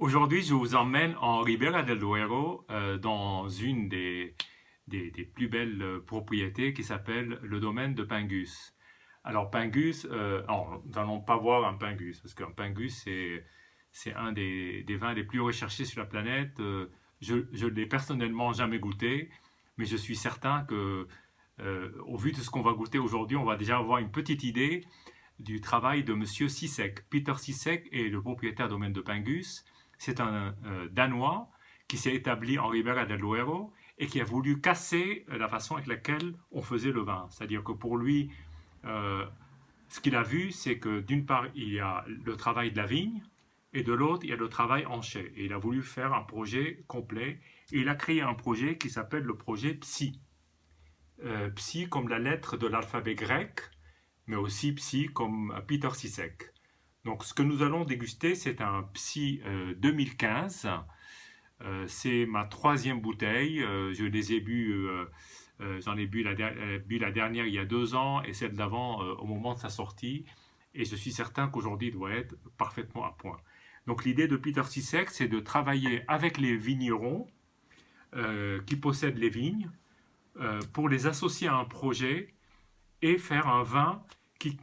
Aujourd'hui, je vous emmène en Ribera del Duero, dans une des plus belles propriétés qui s'appelle le domaine de Pingus. Alors Pingus, alors, nous n'allons pas voir un Pingus, parce qu'un Pingus, c'est un des vins les plus recherchés sur la planète. Je ne l'ai personnellement jamais goûté, mais je suis certain que, au vu de ce qu'on va goûter aujourd'hui, on va déjà avoir une petite idée du travail de Monsieur Sissek. Peter Sissek est le propriétaire du domaine de Pingus. C'est un Danois qui s'est établi en Ribera del Duero et qui a voulu casser la façon avec laquelle on faisait le vin. C'est-à-dire que pour lui, euh, ce qu'il a vu, c'est que d'une part, il y a le travail de la vigne et de l'autre, il y a le travail en chai. Et il a voulu faire un projet complet et il a créé un projet qui s'appelle le projet Psy. Psy comme la lettre de l'alphabet grec, mais aussi Psy comme Peter Sissek. Donc ce que nous allons déguster, c'est un Psy 2015. C'est ma troisième bouteille. Je les ai bu, j'en ai bu la dernière il y a 2 ans et celle d'avant au moment de sa sortie. Et je suis certain qu'aujourd'hui, il doit être parfaitement à point. Donc l'idée de Peter Sissek, c'est de travailler avec les vignerons qui possèdent les vignes pour les associer à un projet et faire un vin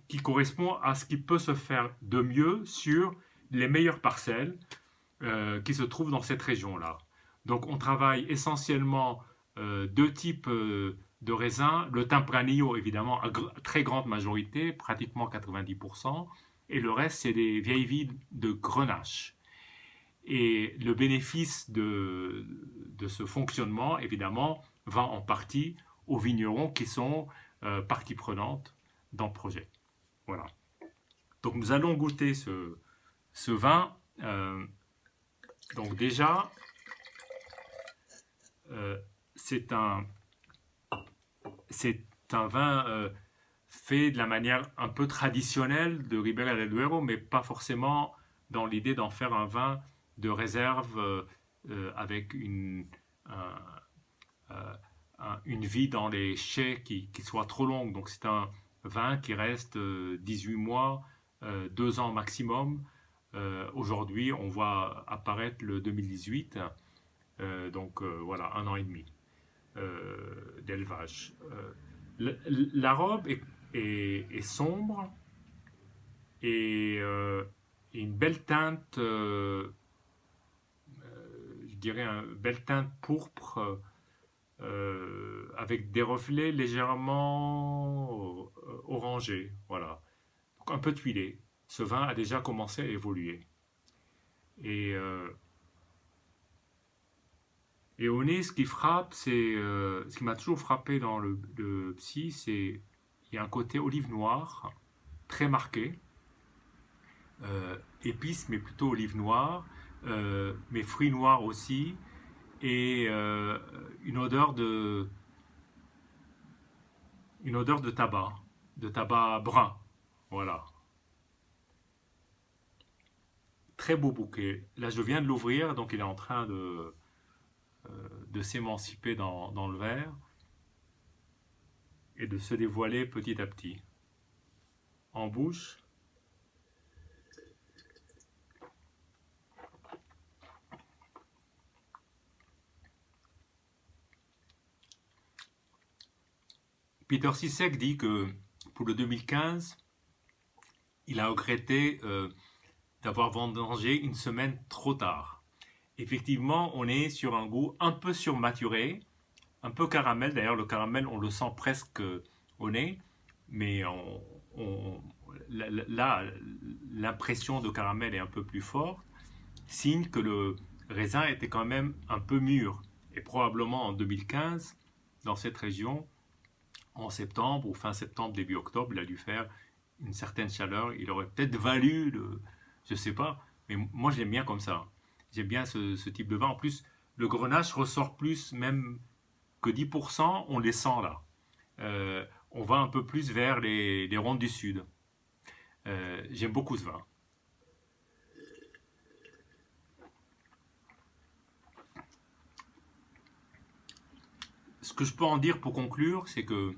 qui correspond à ce qui peut se faire de mieux sur les meilleures parcelles qui se trouvent dans cette région-là. Donc on travaille essentiellement deux types de raisins. Le Tempranillo, évidemment, à très grande majorité, pratiquement 90%, et le reste, c'est des vieilles vides de Grenache. Et le bénéfice de ce fonctionnement, évidemment, va en partie aux vignerons qui sont partie prenante dans le projet. Voilà. Donc nous allons goûter ce vin. Donc déjà, euh, c'est un, c'est un vin fait de la manière un peu traditionnelle de Ribera del Duero, mais pas forcément dans l'idée d'en faire un vin de réserve avec un, une vie dans les chais qui soit trop longue. Donc c'est un vin qui reste 18 mois, 2 ans maximum. Aujourd'hui, on voit apparaître le 2018, donc voilà, 1 an et demi d'élevage. La robe est sombre et une belle teinte, je dirais une belle teinte pourpre avec des reflets légèrement orangés, voilà. Donc un peu tuilé. Ce vin a déjà commencé à évoluer. Et, euh, et au nez, ce qui frappe, c'est ce qui m'a toujours frappé dans le Psy, c'est il y a un côté olive noire très marqué, épices mais plutôt olive noire, mais fruits noirs aussi, et une odeur de tabac brun, voilà. Très beau bouquet. Là, je viens de l'ouvrir, donc il est en train de s'émanciper dans le verre et de se dévoiler petit à petit. En bouche, Peter Sissek dit que pour le 2015, il a regretté d'avoir vendangé une semaine trop tard. Effectivement, on est sur un goût un peu surmaturé, un peu caramel. D'ailleurs, le caramel, on le sent presque au nez, mais là, l'impression de caramel est un peu plus forte, signe que le raisin était quand même un peu mûr. Et probablement en 2015, dans cette région, en septembre ou fin septembre, début octobre, il a dû faire une certaine chaleur. Il aurait peut-être valu, je ne sais pas, mais moi j'aime bien comme ça. J'aime bien ce type de vin. En plus, le grenache ressort plus même que 10%, on les sent là. On va un peu plus vers les rondes du sud. J'aime beaucoup ce vin. Ce que je peux en dire pour conclure, c'est que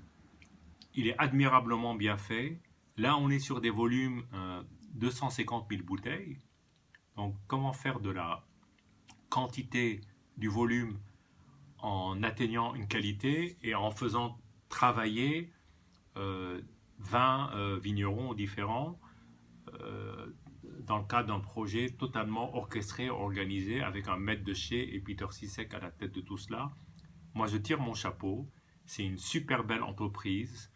il est admirablement bien fait. Là, on est sur des volumes 250 000 bouteilles. Donc, comment faire de la quantité, du volume, en atteignant une qualité et en faisant travailler 20 vignerons différents dans le cadre d'un projet totalement orchestré, organisé, avec un maître de chez et Peter Sisek à la tête de tout cela. Moi, je tire mon chapeau. C'est une super belle entreprise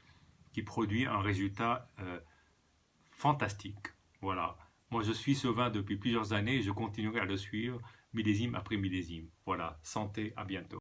qui produit un résultat fantastique. Voilà. Moi, je suis ce vin depuis plusieurs années et je continuerai à le suivre millésime après millésime. Voilà. Santé, à bientôt.